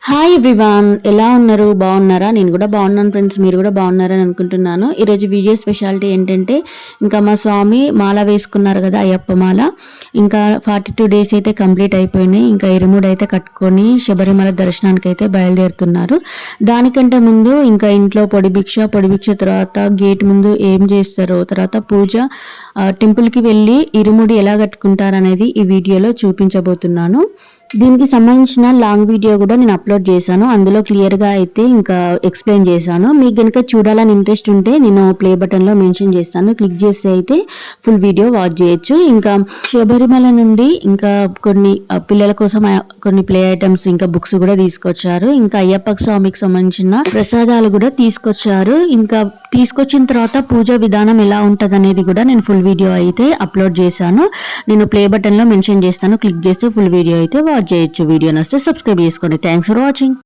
Hi everyone, ఎలా ఉన్నారు? బాగున్నారా? నేను కూడా బాగున్నాను ఫ్రెండ్స్. మీరు కూడా బాగున్నారని అనుకుంటున్నాను. ఈరోజు వీడియో స్పెషాలిటీ ఏంటంటే, ఇంకా మా స్వామి మాల వేసుకున్నారు కదా, అయ్యప్ప మాల. ఇంకా 42 డేస్ అయితే కంప్లీట్ అయిపోయినాయి. ఇంకా ఇరుముడు అయితే కట్టుకొని శబరిమల దర్శనానికి అయితే బయలుదేరుతున్నారు. దానికంటే ముందు ఇంకా ఇంట్లో పొడి భిక్ష తర్వాత గేట్ ముందు ఏం చేస్తారో, తర్వాత పూజ, టెంపుల్కి వెళ్ళి ఇరుముడి ఎలా కట్టుకుంటారు అనేది ఈ వీడియోలో చూపించబోతున్నాను. దీనికి సంబంధించిన లాంగ్ వీడియో కూడా నేను అప్లోడ్ చేశాను. అందులో క్లియర్గా అయితే ఇంకా ఎక్స్ప్లెయిన్ చేశాను. మీకు కనుక చూడాలని ఇంట్రెస్ట్ ఉంటే నేను ప్లే బటన్లో మెన్షన్ చేస్తాను. క్లిక్ చేస్తే అయితే ఫుల్ వీడియో వాచ్ చేయొచ్చు. ఇంకా శబరిమల నుండి ఇంకా కొన్ని పిల్లల కోసం కొన్ని ప్లే ఐటమ్స్ ఇంకా బుక్స్ కూడా తీసుకొచ్చారు. ఇంకా అయ్యప్ప స్వామికి సంబంధించిన ప్రసాదాలు కూడా తీసుకొచ్చారు. ఇంకా తీసుకొచ్చిన తర్వాత పూజా విధానం ఎలా ఉంటుంది అనేది కూడా నేను ఫుల్ వీడియో అయితే అప్లోడ్ చేశాను. నేను ప్లే బటన్లో మెన్షన్ చేస్తాను. క్లిక్ చేస్తే ఫుల్ వీడియో అయితే వాచ్ చేయొచ్చు. వీడియో నచ్చితే సబ్స్క్రైబ్ చేసుకోండి. Thanks for watching.